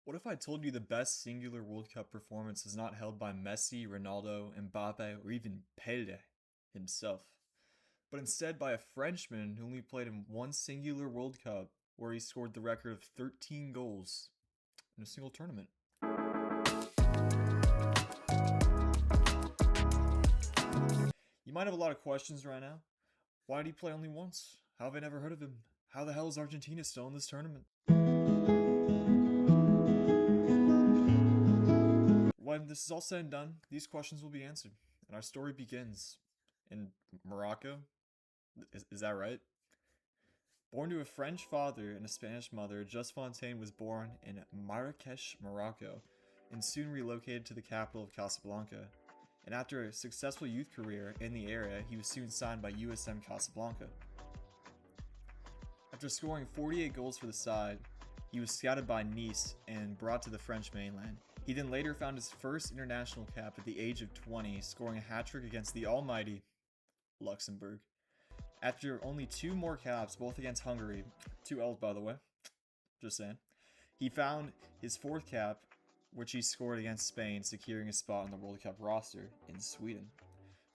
What if I told you the best singular World Cup performance is not held by Messi, Ronaldo, Mbappe, or even Pele himself, but instead by a Frenchman who only played in one singular World Cup where he scored the record of 13 goals in a single tournament? You might have a lot of questions right now. Why did he play only once? How have I never heard of him? How the hell is Argentina still in this tournament? When this is all said and done, these questions will be answered, and our story begins in Morocco. Is that right? Born to a French father and a Spanish mother, Just Fontaine was born in Marrakech, Morocco, and soon relocated to the capital of Casablanca. And after a successful youth career in the area, he was soon signed by USM Casablanca. After scoring 48 goals for the side, he was scouted by Nice and brought to the French mainland. He then later found his first international cap at the age of 20, scoring a hat-trick against the almighty Luxembourg. After only two more caps, both against Hungary, two L's by the way, just saying, he found his fourth cap, which he scored against Spain, securing a spot on the World Cup roster in Sweden.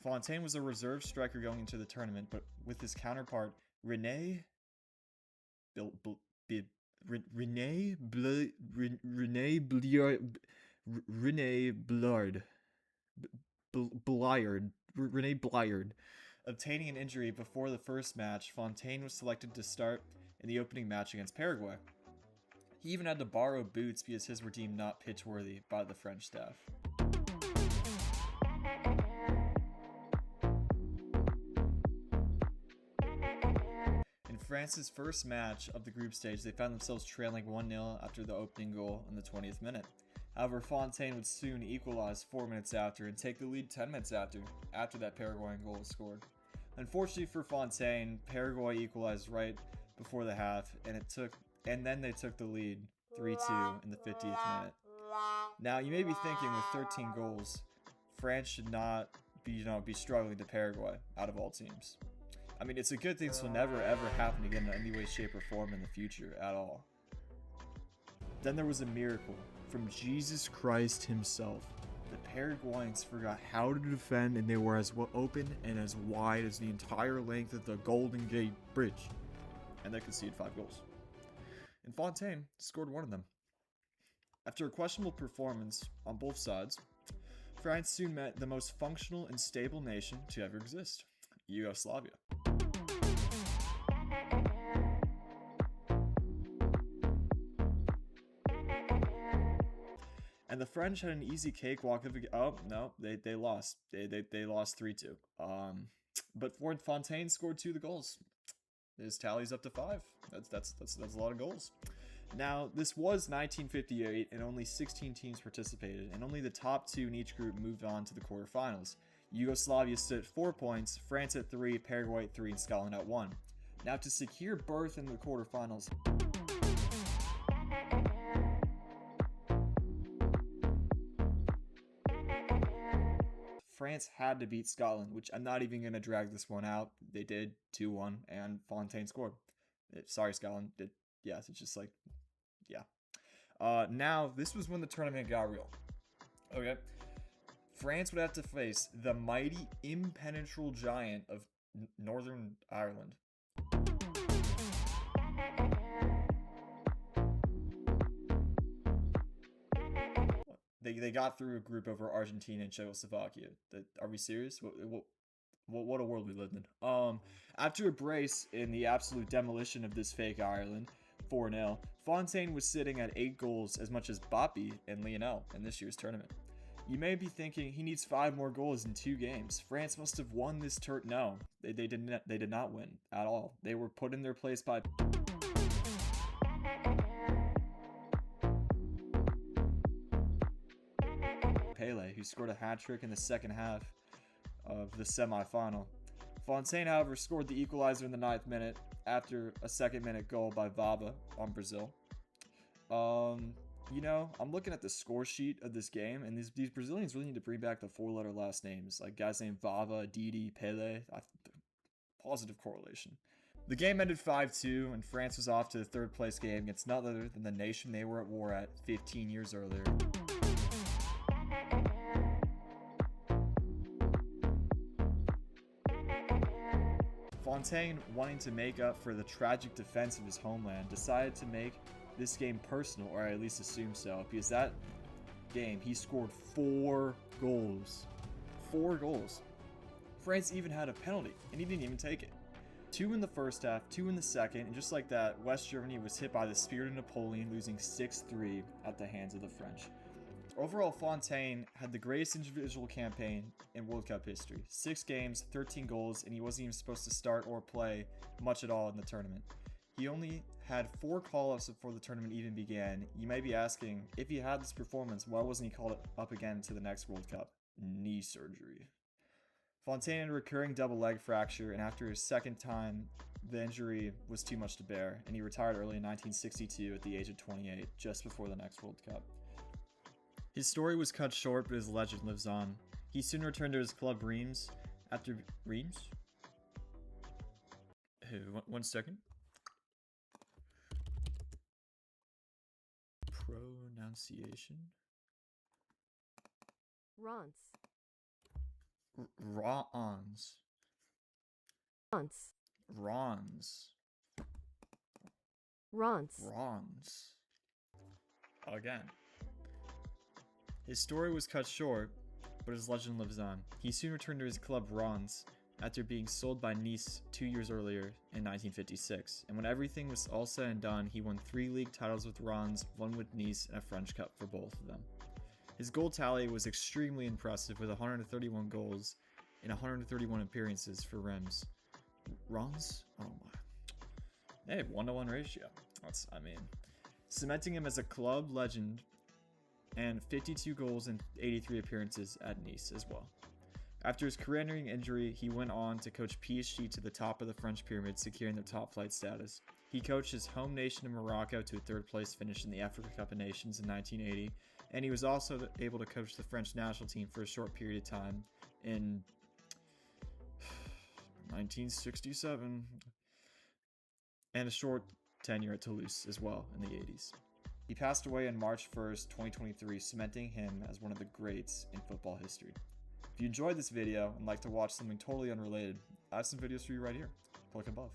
Fontaine was a reserve striker going into the tournament, but with his counterpart Rene Rene Rene Rene Blard Rene Blyard. Obtaining an injury before the first match, Fontaine was selected to start in the opening match against Paraguay. He even had to borrow boots because his were deemed not pitch-worthy by the French staff. In France's first match of the group stage, they found themselves trailing 1-0 after the opening goal in the 20th minute. However, Fontaine would soon equalize 4 minutes after and take the lead 10 minutes after that Paraguayan goal was scored. Unfortunately for Fontaine, Paraguay equalized right before the half, and then they took the lead 3-2 in the 50th minute. Now, you may be thinking with 13 goals, France should not be struggling to Paraguay out of all teams. I mean, it's a good thing this will never ever happen again in any way, shape, or form in the future at all. Then there was a miracle from Jesus Christ himself. The Paraguayans forgot how to defend, and they were as open and as wide as the entire length of the Golden Gate Bridge. And they conceded 5 goals. And Fontaine scored one of them. After a questionable performance on both sides, France soon met the most functional and stable nation to ever exist, Yugoslavia. And the French had an easy cakewalk of they lost. They lost 3-2. But Fontaine scored 2 of the goals. His tally's up to 5. That's a lot of goals. Now, this was 1958 and only 16 teams participated, and only the top 2 in each group moved on to the quarterfinals. Yugoslavia stood at 4 points, France at 3, Paraguay at 3, and Scotland at 1. Now, to secure berth in the quarterfinals, France had to beat Scotland, which I'm not even going to drag this one out. They did 2-1, and Fontaine scored. Sorry, Scotland. Yes, it's just like, yeah. Now, this was when the tournament got real. Okay. France would have to face the mighty, impenetrable giant of Northern Ireland. They got through a group over Argentina and Czechoslovakia. Are we serious? What a world we lived in. After a brace in the absolute demolition of this fake Ireland, 4-0, Fontaine was sitting at 8 goals, as much as Bappé and Lionel in this year's tournament. You may be thinking he needs 5 more goals in 2 games. France must have won this No, they did not win at all. They were put in their place by Pele, who scored a hat-trick in the second half of the semi-final. Fontaine, however, scored the equalizer in the 9th minute after a second-minute goal by Vava on Brazil. I'm looking at the score sheet of this game, and these Brazilians really need to bring back the 4-letter last names, like guys named Vava, Didi, Pele. Positive correlation. The game ended 5-2, and France was off to the third place game against none other than the nation they were at war at 15 years earlier. Fontaine, wanting to make up for the tragic defense of his homeland, decided to make this game personal, or I at least assume so, because that game he scored 4 goals. 4 goals. France even had a penalty, and he didn't even take it. 2 in the first half, 2 in the second, and just like that, West Germany was hit by the Spirit of Napoleon, losing 6-3 at the hands of the French. Overall, Fontaine had the greatest individual campaign in World Cup history. 6 games, 13 goals, and he wasn't even supposed to start or play much at all in the tournament. He only had 4 call-ups before the tournament even began. You may be asking, if he had this performance, why wasn't he called up again to the next World Cup? Knee surgery. Fontaine had a recurring double leg fracture, and after his second time, the injury was too much to bear, and he retired early in 1962 at the age of 28, just before the next World Cup. His story was cut short, but his legend lives on. He soon returned to his club Reims after... Reims? One second. Pronunciation? Reims. Rons. Reims. Rons. Reims. Rons. Again. His story was cut short, but his legend lives on. He soon returned to his club Reims after being sold by Nice 2 years earlier in 1956. And when everything was all said and done, he won 3 league titles with Reims, 1 with Nice, and a French Cup for both of them. His goal tally was extremely impressive with 131 goals in 131 appearances for Reims. Reims? Oh my. Hey, 1-to-1 ratio. Cementing him as a club legend and 52 goals and 83 appearances at Nice as well. After his career-ending injury, he went on to coach PSG to the top of the French pyramid, securing their top flight status. He coached his home nation of Morocco to a 3rd place finish in the Africa Cup of Nations in 1980, and he was also able to coach the French national team for a short period of time in 1967, and a short tenure at Toulouse as well in the 80s. He passed away on March 1st, 2023, cementing him as one of the greats in football history. If you enjoyed this video and like to watch something totally unrelated, I have some videos for you right here. Click above.